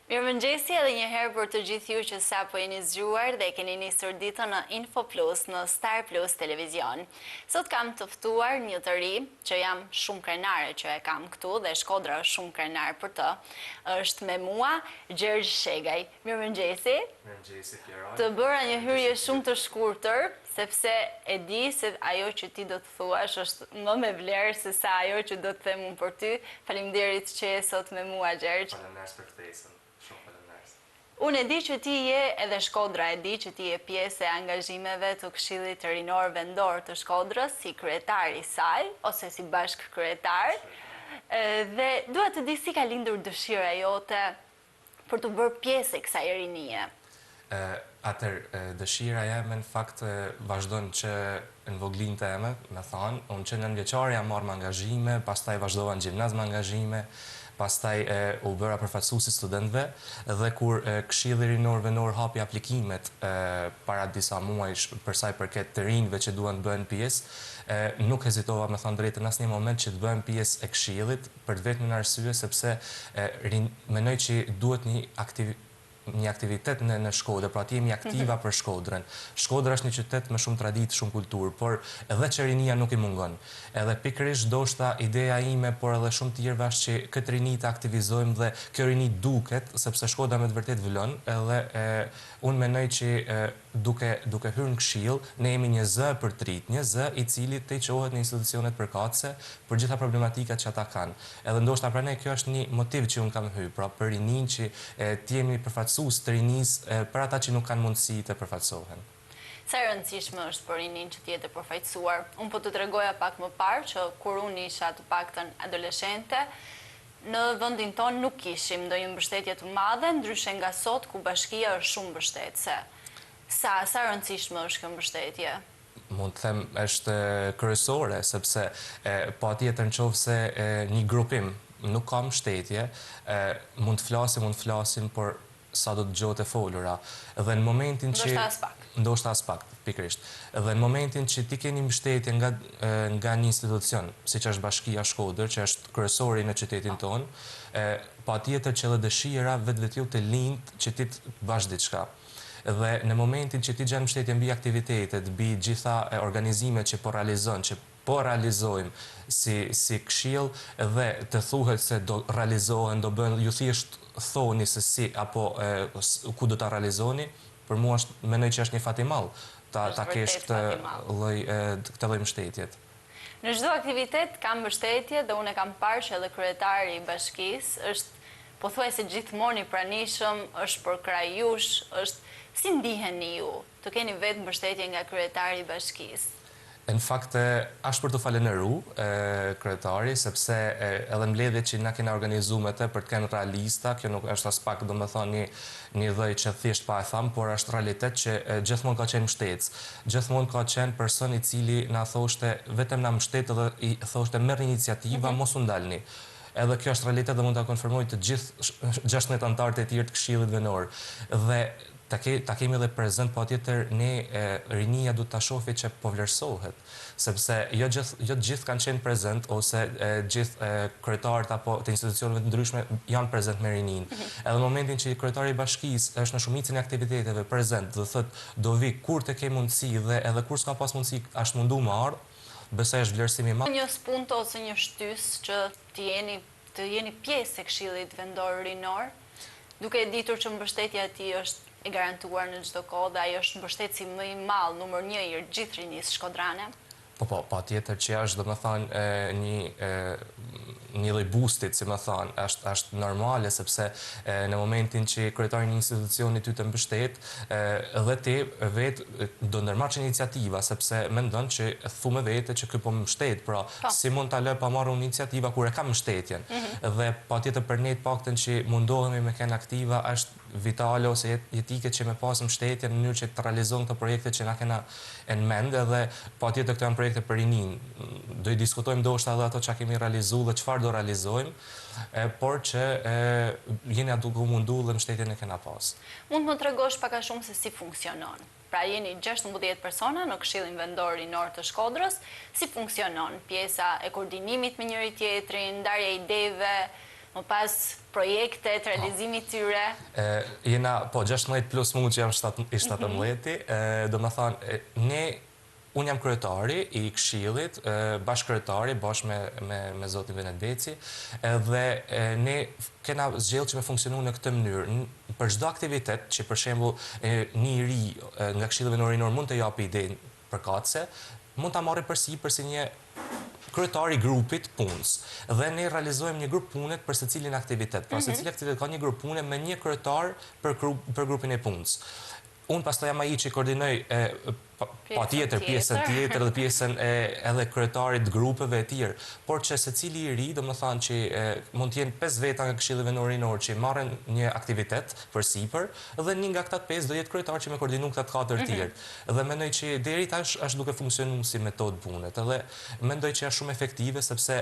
Mirëmëngjesi edhe një herë për të gjithë ju që sapo jeni zgjuar dhe keni nisur ditën në Info Plus në Star Plus Televizion. Sot kam të ftuar një të ri që jam shumë krenare që e kam këtu dhe Shkodra është shumë krenar për të. Është me mua Gjergj Shegaj. Mirëmëngjesi. Mirëmëngjesi Pieraj. Të bëra një hyrje shumë të shkurtër, sepse e di se ajo që ti do të thuash është më me vlerë se sa ajo që do të them unë për ty. Faleminderit që je sot me mua Gjergj. Faleminderit për ftesën. Shumë faleminderit. Unë e di që ti je, edhe Shkodra e di që ti je pjesë e angazhimeve të Këshillit Rinor Vendor të Shkodrës, si kryetar i saj, ose si bashkëkryetar. Dhe dua të di si ka lindur dëshira jote për të bërë pjesë e kësaj rinie. Dëshira jeme në fakt vazhdon që në voglin të eme, me thonë, unë që në nënvjeqare jam marrë më angazhime, pastaj vazhdova në gjimnaz më angazhime, pastaj u bëra përfaqësuesi studentëve dhe kur Këshilli Rinor Vendor hapi aplikimet para disa muajsh për sa i përket të rinjve që duan të bëhen pjesë, nuk hezitova me thënë drejtën asnjë moment që të bëhem pjesë e këshillit për vetëm në arsye sepse mendoj që duhet një aktivitet në Shkodër, pra ti jemi aktiva për Shkodrën. Shkodra është një qytet me shumë traditë, shumë kulturë, por edhe që rinia nuk i mungon. Edhe pikërisht ndoshta ideja ime, por edhe shumë tjerëve është që këtë rini të aktivizojmë dhe kjo rini duket, sepse Shkodra me të vërtet vlon, edhe unë mendoj që duke hyrë në këshill, ne jemi një zë për trit, një zë i cili të qohet në institucionet përkatëse për gjitha problematikat që ata kanë. Edhe ndoshta pra ne kjo është një motiv që unë kam hyrë, pra për rinin që të jemi përfaqësues të rinisë për ata që nuk kanë mundësi të përfaqësohen. Sa e rëndësishme është për rinin që t'jetë përfaqësuar? Unë po të tregoja pak më parë që kur unë isha të paktën adoleshente, në vendin tonë nuk kishim ndonjë mbështetje të madhe, ndryshe nga sot ku bashkia është shumë mbështetëse. Sa rëndësishme është kjo mbështetje? Mund të them është kryesore, sepse patjetër nëse një grupim nuk ka mbështetje, mund të flasim, por sa do të dëgjohet e folura. Dhe në momentin që ndoshta as pak, pikërisht. Dhe në momentin që ti keni mbështetje nga një institucion, siç është Bashkia Shkodër, që është kryesori në qytetin tonë, patjetër që edhe dëshira vetvetiu të lind që ti të bash diçka. Dhe në momentin që ti gjen mbështetje mbi aktivitetet, mbi gjitha organizimet që po realizojmë si këshill dhe të thuhet se do realizohen, do bëhen, ju thjesht thoni se si apo ku do ta realizoni, për mua mendoj që është një fat i madh ta kesh këtë lloj mbështetjet. Në çdo aktivitet ka mbështetje dhe unë kam parë që edhe kryetari i bashkisë është pothuajse gjithmonë i pranishëm, është për kraj jush, si ndiheni ju të keni vetë mbështetje nga kryetari i bashkisë? Në fakt, është për të falenëru kryetari, sepse edhe mbledhjet që na kena organizuar me të për të kenë realista, kjo nuk është as pak domethënë një dhëj që thjesht pa e tham, por është realitet që gjithmonë ka qenë mbështetës. Gjithmonë ka qenë person i cili na thoshte vetëm na mbështet dhe i thoshte merr iniciativa, mos u ndalni. Edhe kjo është realitet dhe mund ta konfirmoj të gjithë 16 anëtarët e tjerë të Këshillit Vendor. Dhe ta kemi edhe prezent, patjetër ne rinia duhet ta shohë që po vlerësohet, sepse jo të gjithë kanë qenë prezent ose gjithë kryetarët apo të institucioneve të ndryshme janë prezent me rinin. Edhe në momentin që kryetari i bashkisë është në shumicën e aktiviteteve prezent dhe thotë do vi kur të ke mundësi dhe edhe kur s'ka pas mundësi është mundu më ardh, besoj është vlerësim i madh. Një spunto ose një shtys që të jeni pjesë e Këshillit Vendor Rinor, duke e ditur që mbështetja e tij është e garantuar në çdo kohë dhe ai është mbështetësi më i madh, numër 1 i gjithë rinisë shkodrane? Po, patjetër që është domethënë një lloj boostit, si më thon, është normale sepse në momentin që kryetari i një institucioni ty të mbështet, edhe ti vetë do ndërmarrësh iniciativa sepse mendon që thumë vetë që ky po më mbështet, pra si mund ta lë pa marrë iniciativa kur e kam mbështetjen. Dhe patjetër për ne të paktën që mundohemi me kënë aktiva është vitale ose jetike që me pas mbështetje në mënyrë që të realizojmë këto projekte që na kena në mend, edhe patjetër këto janë projekte për rinin. Do i diskutojmë ndoshta edhe ato që kemi realizuar dhe çfarë do realizojmë, por që jeni duke u mundu dhe mbështetjen e kena pas. Mund të më tregosh pak a shumë se si funksionon? Pra jeni 16 persona në Këshillin Vendor Rinor të Shkodrës, si funksionon pjesa e koordinimit me njëri tjetrin, ndarja ideve, më pas projekte, të realizimit tyre? Jena, 16 plus mu që jam 17, do më thonë, unë jam kryetari i këshillit, bashkëkryetari, bashkë me zotin Venet Beci, dhe ne kena zgjellë që me funksionu në këtë mënyrë. Për çdo aktivitet që për shembull një i ri nga këshilli venorinor mund të japë idenë përkatëse, mund ta marrë përsipër si një kryetari i grupit punës. Dhe ne realizojmë një grup pune për secilin aktivitet. Pra secili aktivitet ka një grup pune me një kryetar për grupin e punës. Unë pastaj jam ai që koordinoj patjetër pjesën tjetër dhe pjesën edhe kryetarit grupeve e tjerë, por që secili i ri, domethënë që mund të jenë 5 veta nga Këshilli Venorinor që marrin një aktivitet përsipër dhe një nga këta 5 do jetë kryetar që me koordinu këta 4 tjerë. Dhe mendoj që deri tash është duke funksionuar si metodë punet. Edhe mendoj që është shumë efektive sepse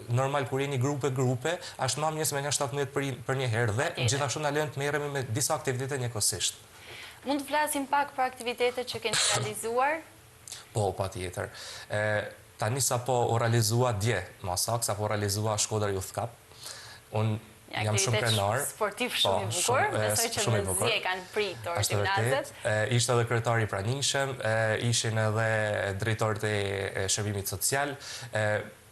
normal kur jeni grupe, është më mirë se me nga 17 për një herë dhe gjithashtu na lën të merremi me disa aktivitete njëkohësisht. Mund të flasim pak për aktivitetet që keni realizuar? Po, patjetër. Tani sapo u realizua dje, masak, sapo u realizua Shkodra Youth Cup. Unë jam shumë krenar. Aktivitet sportiv shumë i bukur, besoj që në zi e kanë pritur gjimnazet. Ishte edhe kryetari i pranishëm, ishin edhe drejtorët e shërbimit social,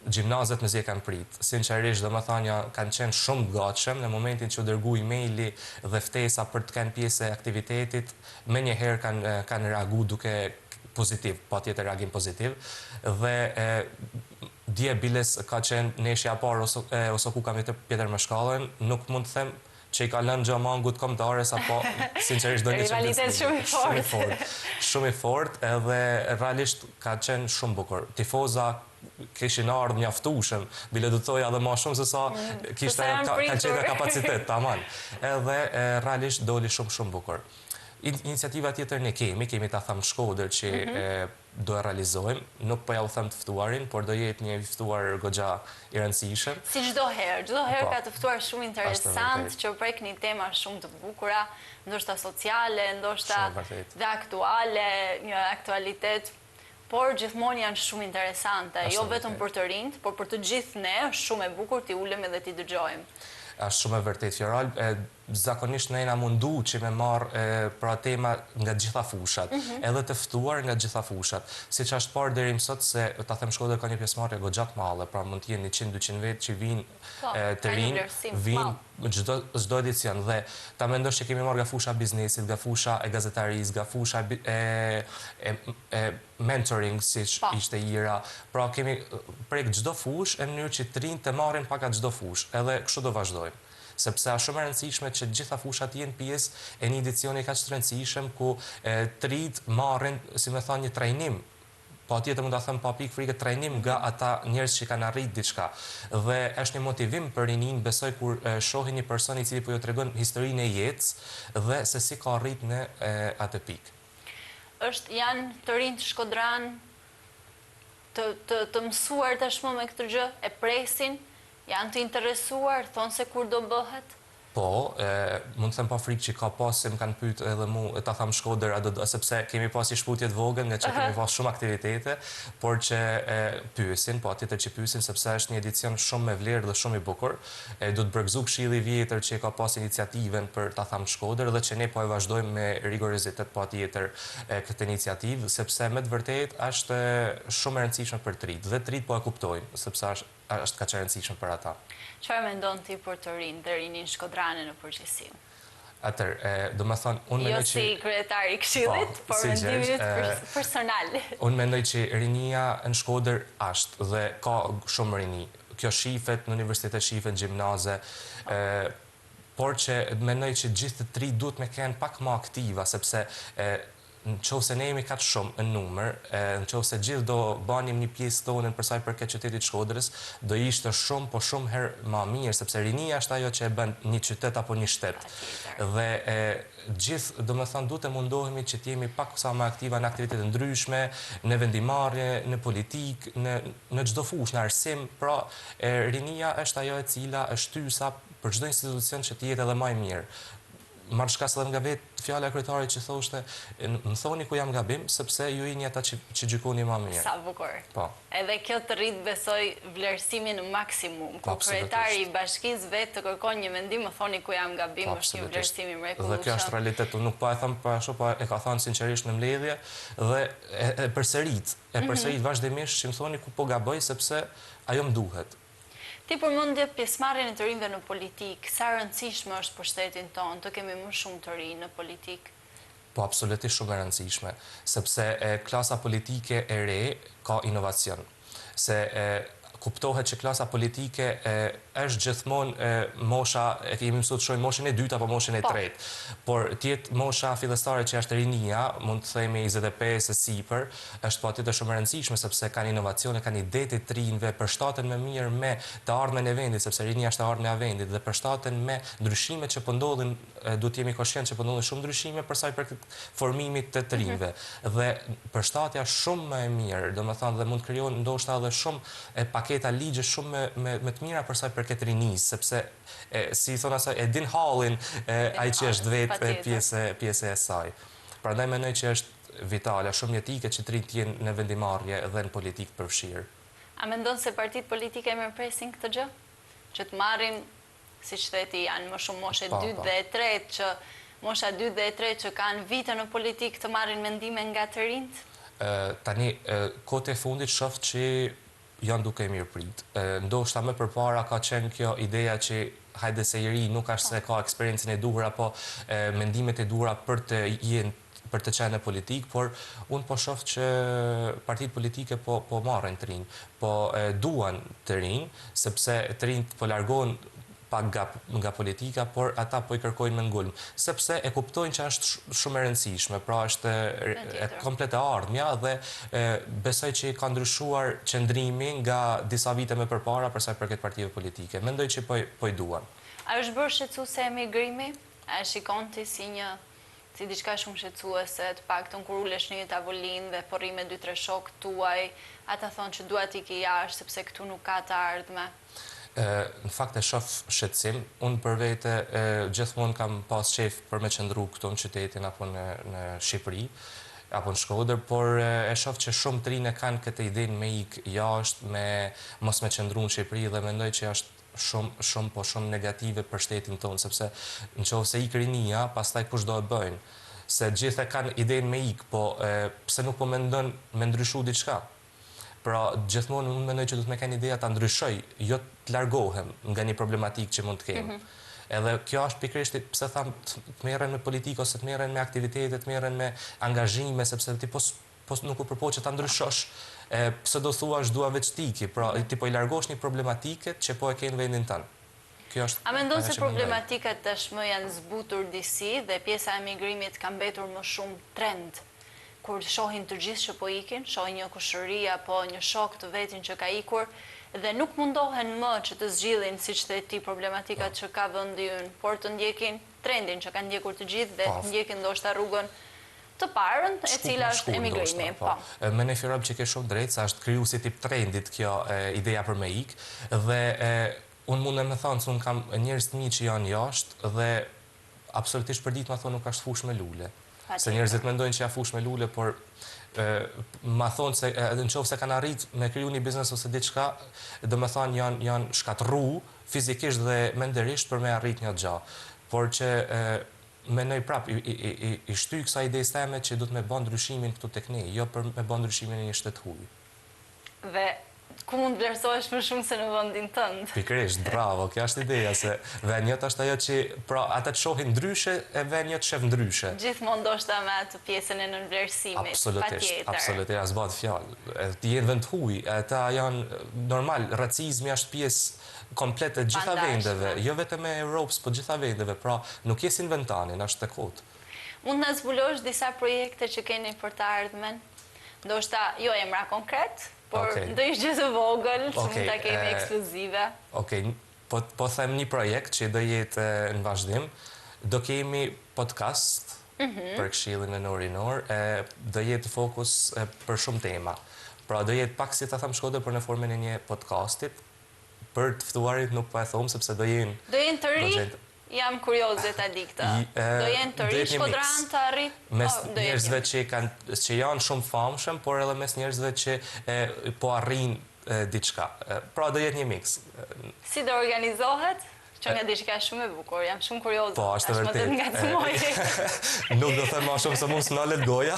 gjimnazet me zi e kanë prit. Sinqerisht, domethënë kanë qenë shumë gatshëm në momentin që u dërgu emaili dhe ftesa për të kanë pjesë e aktivitetit, menjëherë kanë reaguar duke pozitiv, patjetër reagim pozitiv. Dhe dje biles ka qenë neshja parë ose ku kam Pjetër Meshkallën, nuk mund të them që i ka lënë gjamangut kombëtare, apo sinqerisht do një rivalitet shumë i fort, edhe realisht ka qenë shumë bukur. Tifoza kishin ardhur mjaftueshëm, bile do të thoja edhe më shumë se sa kishte ka kapacitet, tamam. Edhe realisht doli shumë bukur. Iniciativa tjetër ne kemi ta them Shkodër që do e realizojmë, nuk po ja u them të ftuarin, por do jetë një ftuar goxha i rëndësishëm. Si çdo herë ka të ftuar shumë interesant, që prek një tema shumë të bukura, ndoshta sociale, ndoshta dhe aktuale, një aktualitet, por gjithmonë janë shumë interesante, jo vetëm për të rinjt, por për të gjithë ne, është shumë e bukur t'i ulemi dhe t'i dëgjojmë. Është shumë e vërtet, Fjoral. Zakonisht ne jena mundu që me marrë pra tema nga gjitha fushat, edhe të ftuar nga gjitha fushat. Si që është parë deri më sot se ta them Shkodër ka një pjesëmarrje goxha të madhe, pra mund të jenë 100-200 vetë që vinë të rinj, vinë çdo edicion dhe ta mendosh që kemi marrë nga fusha biznesit, nga fusha e gazetarisë, nga fusha e mentoring, si ishte Ira. Pra kemi prek çdo fush në mënyrë që të rinjt të marrin pak çdo fush, edhe kështu do vazhdojmë. Sepse është shumë e rëndësishme që gjitha fushat jenë pjesë e një edicioni kaq të rëndësishëm ku të rinjt marrin, si më thonë, një trajnim. Patjetër mund ta them pa pikë frikë, trajnim nga ata njerëz që kanë arritur diçka. Dhe është një motivim për rinin, besoj, kur shohin një person i cili po ju tregon historinë e jetës dhe se si ka arritur në atë pikë. Janë të rinjt shkodran të mësuar tashmë me këtë gjë, e presin, janë të interesuar, thonë se kur do bëhet? Po, mund të them pa frikë që ka pas se më kanë pyet edhe mu, ta tham Shkodër, sepse kemi pas i shputje të vogël, nga që kemi pas shumë aktivitete, por që pyesin, po atjetër që pyesin, sepse është një edicion shumë me vlerë dhe shumë i bukur. Do të bërgëzu Këshilli i Vjetër që ka pas iniciativen për ta tham Shkodër dhe që ne po e vazhdojmë me rigorizitet po atjetër këtë iniciativë, sepse me të vërtet është shumë e rëndësishme për të rinjt, dhe të rinjt po e kuptojnë, sepse është kaq e rëndësishme për ata. Çfarë mendon ti për të rinj dhe rinin shkodrane në përgjithësi? Do me thonë, unë mendoj që... Jo si kryetari i Këshillit, por mendimin personal. Unë mendoj që rinia në Shkodër është dhe ka shumë rini. Kjo shifet në universitetet, shifet në gjimnaze, por që mendoj që gjithë të tri duhet me kenë pak më aktiva, sepse në qovë se ne jemi katë shumë në numër, në qovë se gjithë do banim një pjesë tonën për sa i përket qytetit Shkodrës, do ishte shumë, po shumë herë ma mirë, sepse rinia është ajo që e bën një qytet apo një shtet. Dhe gjithë, do me thënë, du të mundohemi që t'jemi pak sa më aktiva në aktivitetet ndryshme, në vendimarrje, në politikë, në çdo fushë, në arsim, pra rinia është ajo e cila është tysa për çdo institucion që t'jetë edhe më e mirë. marrë shkas edhe nga vetë fjala e kryetarit që thoshte, më thoni ku jam gabim, sepse ju jeni ata që gjykoni më mirë. Sa bukur. Po. Edhe kjo të rrit besoj vlerësimin në maksimum. Ku kryetari i bashkisë vetë të kërkon një mendim, më thoni ku jam gabim, është një vlerësim i mrekullueshëm. Dhe kjo është realitet, unë nuk po e them pa ashtu, po e ka thënë sinqerisht në mbledhje dhe e përsërit vazhdimisht që më thoni ku po gaboj sepse ajo më duhet. Ti përmendje pjesëmarrjen e të rinjve në politikë, sa rëndësishme është për shtetin tonë të kemi më shumë të rinj në politikë? Po, absolutisht shumë e rëndësishme, sepse klasa politike e re ka inovacion. Se kuptohet që klasa politike është gjithmonë mosha, e kemi mësuar të shohim moshën e dytë apo moshën e tretë. Por tjetë mosha fillestare që është rinia, mund të themi 25 e sipër, është patjetër shumë e rëndësishme sepse kanë inovacione, kanë ide të rinjve, përshtaten më mirë me të ardhmen e vendit, sepse rinia është e ardhmja e vendit dhe përshtaten me ndryshimet që po ndodhin, duhet jemi koshient që po ndodhin shumë ndryshime për sa i përket formimit të rinjve. Dhe përshtatja shumë më e mirë, domethënë dhe mund krijon ndoshta edhe shumë paketa ligje shumë me të mira për sa i përket rinisë, sepse si thon asaj e din hallin ai që është vetë pjesë e saj. Prandaj mendoj që është vitale, shumë jetike që të rinjt të jenë në vendimarrje dhe në politikë përfshirë. A mendon se partitë politike mirëpresin këtë gjë? Që të marrin, siç theti, janë më shumë moshe 2 dhe 3, që mosha 2 dhe 3 që kanë vite në politikë të marrin mendime nga të rinjt? Tani kohët e fundit shoh që janë duke mirë prit. Ndoshta më përpara ka qenë kjo ideja që hajde se i ri nuk është se ka eksperiencën e duhur apo mendimet e duhura për të qenë në politikë, por unë po shoh që partitë politike po marrin të rinj, po duan të rinj, sepse të rinjt po largohen pak nga politika, por ata po i kërkojnë me ngulm, sepse e kuptojnë që është shumë e rëndësishme, pra është komplet e ardhmja dhe besoj që ka ndryshuar qëndrimi nga disa vite më përpara për sa i përket partive politike. Mendoj që po i duan. A është bërë shqetësuese emigrimi? A e shikon ti si diçka shumë shqetësuese, të paktën kur ulesh në një tavolinë dhe po rri me 2-3 shokë tuaj, ata thonë që dua t'i ke jashtë sepse këtu nuk ka të ardhme. Në fakt e shoh shqetësim. Unë për vete gjithmonë kam pas qef për me qëndru këtu në qytetin apo në Shqipëri apo në Shkodër, por e shoh që shumë të rinë kanë këtë idenë me ikë jashtë, me mos me qëndru në Shqipëri dhe mendoj që është shumë negative për shtetin tonë, sepse nëse ikë rinia, pastaj kush do e bëjnë? Se gjithë e kanë idenë me ikë, po pse nuk po mendon me ndryshu diçka? Pra, gjithmonë unë mendoj që do të me kanë ideja të ndryshoj, jo të largohem nga një problematikë që mund të kemë. Edhe kjo është pikërisht pse tham të merren me politikë ose të merren me aktivitete, të merren me angazhime, sepse ti nuk u përpoqet ta ndryshosh, pse do thuash dua veç tiki, pra ti po i largosh një problematike që po e ke në vendin tënd. A mendon se problematikat tashmë janë zbutur disi dhe pjesa e emigrimit ka mbetur më shumë trend? Kur shohin të gjithë që po ikin, shohin një kushëri apo një shok të vetin që ka ikur, dhe nuk mundohen më që të zgjidhin, siç the ti, problematikat që ka vendi ynë, por të ndjekin trendin që kanë ndjekur të gjithë dhe të ndjekin ndoshta rrugën të parën, e cila është emigrimi. Me ne firëm që ke shumë drejtë, sa është kriju si tip trendit kjo ideja për me ik, dhe unë mund e me thonë, se unë kam njerëz të mi që janë jashtë, dhe absolutisht për ditë ma thonë nuk është fush me lule. Se njerëzit mendojnë që ja fush me lule, por ma thonë se në qovë se kanë arrit me kriju një biznes ose diçka, dhe me thonë janë shkatru fizikisht dhe menderisht për me arrit një gja. Por që menoj prap, i shtyj kësa idejës teme që du të me bën ndryshimin këtu tek ne, jo për me bën ndryshimin e një shtet huj. Dhe ku mund vlerësohesh më shumë se në vendin tënd? Pikërisht, bravo, kjo është ideja, se venjot është ajo që, pra, ata të shohin ndryshe, e venjot shef ndryshe. Gjithmonë ndoshta me atë pjesën e nënvlerësimit, patjetër. Absolutisht, as bëhet fjalë. Ti jenë vend huj, ata janë normal, racizmi është pjesë komplete gjitha vendeve, jo vetëm e Europës, po gjitha vendeve, pra nuk jesin inventanin, është të kotë. Mund në zbulosh disa projekte që keni për të ardhmen? Ndoshta jo emra konkret, por do ishtë gjithë vogël, që mund të kemi ekskluzive. Po them një projekt që do jetë në vazhdim, do kemi podcast për Këshillin e Norinor, do jetë fokus për shumë tema. Pra do jetë pak si të them Shkodër për në formën e një podcastit, për të ftuarit nuk po e thomë, sepse do jenë... Do jenë të ri? Jam kurioze ta di këtë. Do jenë të rish kodran të arrit? Mes njerëzve që janë shumë famshëm, por edhe mes njerëzve që po arrin diçka. Pra do jetë një mix. Si do organizohet? Që nga diçka shumë e bukur, jam shumë kurioze. Po, është vërtet. Nuk do them më shumë se mund s'nalet goja.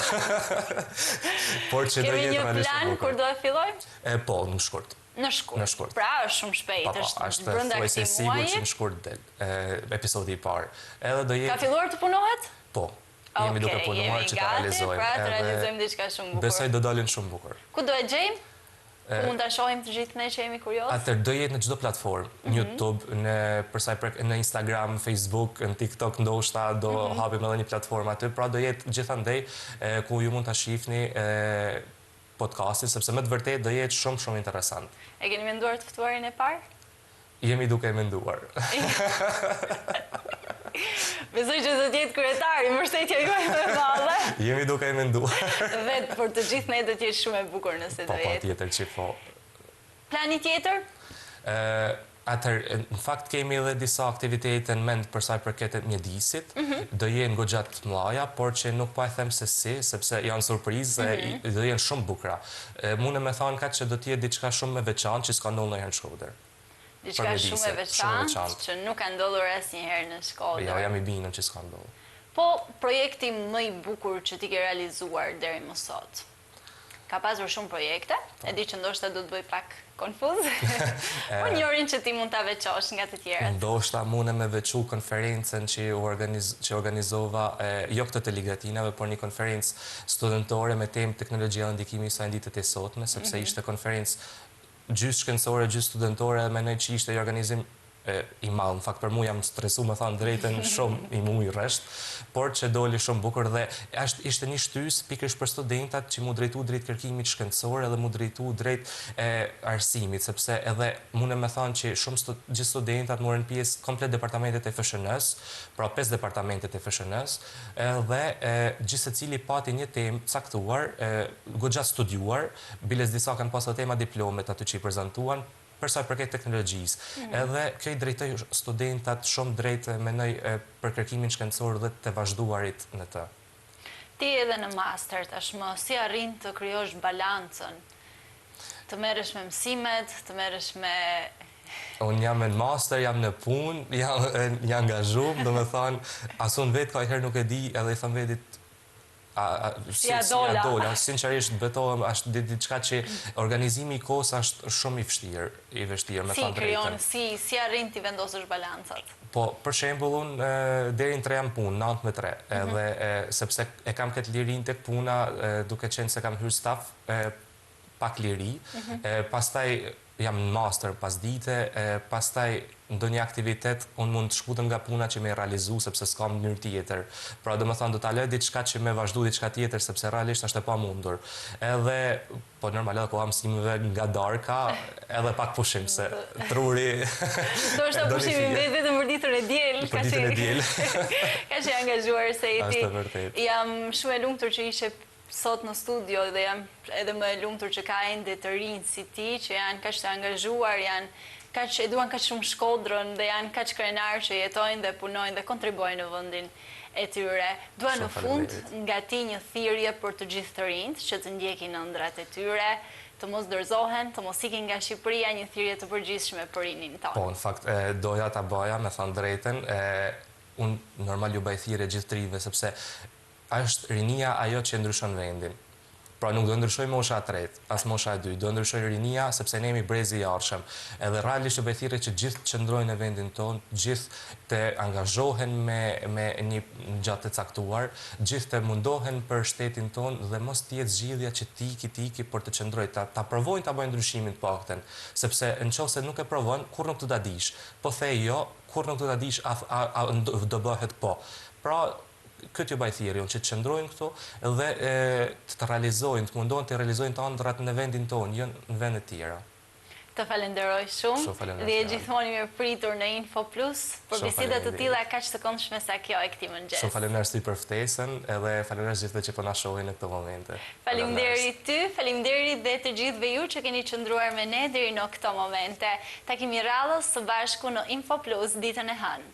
Por që do jetë realisht shumë bukur. Kemi një plan kur do e fillojmë? Po, në shkurt. Në shkurt. Pra është shumë shpejt, është brenda këtij muaji. Sigur që në shkurt del episodi i parë. Edhe do jetë. Ka filluar të punohet? Po. Jemi duke punuar që ta realizojmë. Pra të realizojmë diçka shumë bukur. Besoj do dalin shumë bukur. Ku do e gjejmë? Mund ta shohim të gjithë ne që jemi kurioz? Atëherë do jetë në çdo platformë, në YouTube, në Instagram, Facebook, në TikTok, ndoshta do hapim edhe një platformë aty, pra do jetë gjithandej ku ju mund ta shihni podcastin, sepse me të vërtetë do jetë shumë interesant. E keni menduar të ftuarin e parë? Jemi duke menduar. Besoj që do të jetë kryetari, mbështetja juaj më e madhe. Jemi duke menduar. Dhe për të gjithë ne do të jetë shumë e bukur nëse do jetë. Po, patjetër që po. Plani tjetër? Atëherë, në fakt kemi edhe disa aktivitete në mend për sa i përket mjedisit. Do jenë goxhat të mëdha, por që nuk po e them se si, sepse janë surprizë, do jenë shumë bukura. Mundem të them kaq që do të jetë diçka shumë e veçantë që s'ka ndodhur ndonjëherë në Shkodër. Diçka shumë e veçantë që nuk ka ndodhur asnjëherë në Shkodër. Jo, jam i bindur që s'ka ndodhur. Po, projekti më i bukur që ti ke realizuar deri më sot? Ka pasur shumë projekte, e di që ndoshta do të bëj pak konfuz, por njërin që ti mund ta veçosh nga të tjerat. Ndoshta mundem me veçu konferencën që organizova, jo këtë të Ligatinave, por një konferencë studentore me temë teknologjia dhe ndikimi i saj në ditët e sotme, sepse ishte konferencë gjysë shkencore, gjysë studentore, dhe mendoj që ishte një organizim i madh. Në fakt për mua jam stresu, më thënë drejtën, shumë i mu i rresht, por që doli shumë bukur dhe ishte një shtys pikërisht për studentat që mu drejtu drejt kërkimit shkencor edhe mu drejtu drejt arsimit, sepse edhe mundem me thënë që gjithë studentat morën pjesë komplet departamentet e FSHN-s, pra 5 departamentet e FSHN-s, dhe gjithë secili pati një temë caktuar, goxha studiuar, biles disa kanë pasur tema diplomet aty që i prezantuan, për sa i përket teknologjisë. Edhe kjo i drejtoj studentat shumë drejt mendoj për kërkimin shkencor dhe të vazhduarit në të. Ti edhe në master tashmë, si arrin të krijosh balancën? Të merresh me mësimet, të merresh me... Unë jam në master, jam në punë, jam i angazhuar, domethënë asun vetë ka herë nuk e di, edhe i them vetit si a dola. Sinqerisht betohem, është diçka që organizimi i kohës është shumë i vështirë, me thënë drejtën. Si arrin ti vendosësh balancat? Po, për shembull, unë deri në 3 jam punë, 9 me 3, edhe sepse e kam këtë lirinë tek puna, duke qenë se kam hyrë staf, pak liri, pastaj jam në master pas dite, pastaj ndonjë aktivitet unë mund të shkutëm nga puna që me realizu, sepse s'kam mënyrë tjetër. Pra do më thënë, do ta lë diçka që me vazhdu diçka tjetër, sepse realisht është e pamundur. Edhe, po normal edhe koha mësimeve nga darka, edhe pak pushim, se truri... Do është ta pushimi vetëm për ditën e diel. Për ditën e diel. Ka që angazhuar se i ti. Është vërtet. Jam shumë e lumtur që ishe sot në studio dhe jam edhe më e lumtur që ka ende të rinj si ti, që janë kaq të angazhuar, e duan kaq shumë Shkodrën dhe janë kaq krenar që jetojnë dhe punojnë dhe kontribuojnë në vendin e tyre. Dua në fund nga ti një thirrje për të gjithë të rinjt që të ndjekin ëndrat e tyre, të mos dorëzohen, të mos ikin nga Shqipëria, një thirrje të përgjithshme për rinin tonë. Po, në fakt, doja ta baja, me thënë drejtën, unë normal ju baj thirrje gjithë të rinjve, sepse është rinia ajo që ndryshon vendin. Pra nuk do ndryshoj mosha 3, as mosha 2, do ndryshoj rinia sepse ne jemi brezi i arshëm. Edhe realisht të bëj thirrje që gjithë të qëndrojnë në vendin tonë, gjithë të angazhohen me një gjatë të caktuar, gjithë të mundohen për shtetin tonë dhe mos të jetë zgjidhja që tiki, por të qëndroj, ta provojnë ta bëjnë ndryshimin të paktën, sepse nëse nuk e provon, kur nuk do ta dish. Po thej jo, kur nuk do ta dish, do bëhet po. Pra këtë ju baj thirrje, që të qëndrojnë këtu dhe të realizojnë, të mundohen të realizojnë të ëndrat në vendin tonë, jo në vende të tjera. Të falenderoj shumë dhe e gjithmonë mirë pritur në Info Plus për bisedat të tilla kaq të këndshme sa kjo e këtij mëngjes. Shumë faleminderit ty për ftesën edhe faleminderit gjithëve që po na shohin në këtë momente. Faleminderit ty, faleminderit dhe të gjithëve ju që keni qëndruar me ne deri në këto momente. Takimi radhës së bashku në Info Plus ditën e hënë.